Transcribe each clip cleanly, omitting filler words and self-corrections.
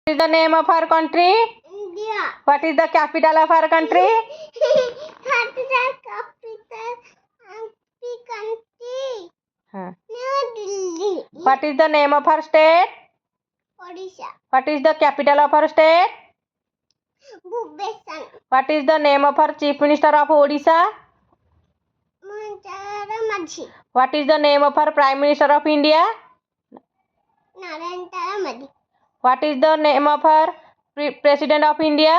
is the name of our country? India. What is the capital of our country? What is the capital of the country? New Delhi. What is the name of our state? Odisha. What is the capital of our state? Bhubaneswar. What is the name of our chief minister of Odisha? Mahatma Gandhi. What is the name of our prime minister of India? Narendra Modi. What is the name of our president of India?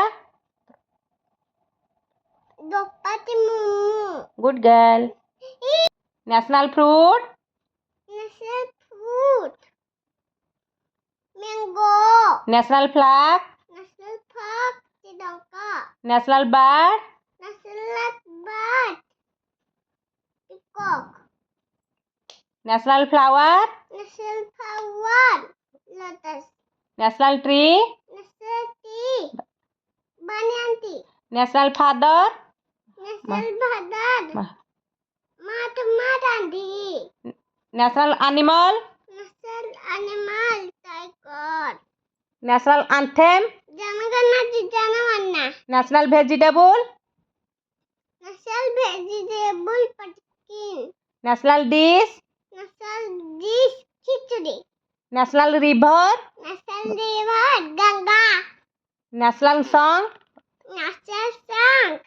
Draupadi Murmu. Good girl. National fruit? National fruit. Mango. National flag? National park. Sri Lanka. National bird? National bird. Peacock. National flower? National flower. Lotus. National tree? National tea. Banyan tea. National father? National father. Mahatma Gandhi. National animal? National animal. Tiger. National anthem? Janagana Janavanna. National vegetable? National vegetable pumpkin. National dish? National dish khichdi. National river? National river Ganga. National song? National song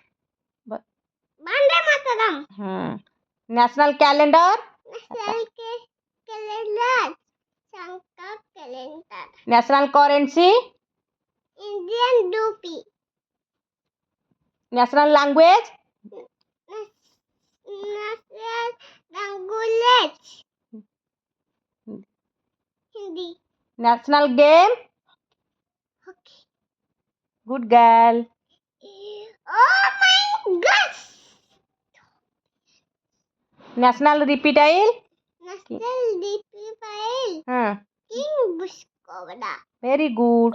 Vande Mataram. National calendar? National calendar Shankar calendar. National currency? Indian rupee. National language? National language Hindi. National game? Okay. Good girl. Oh my gosh. National reptile? National rupee file. King Bush Cobra. Very good.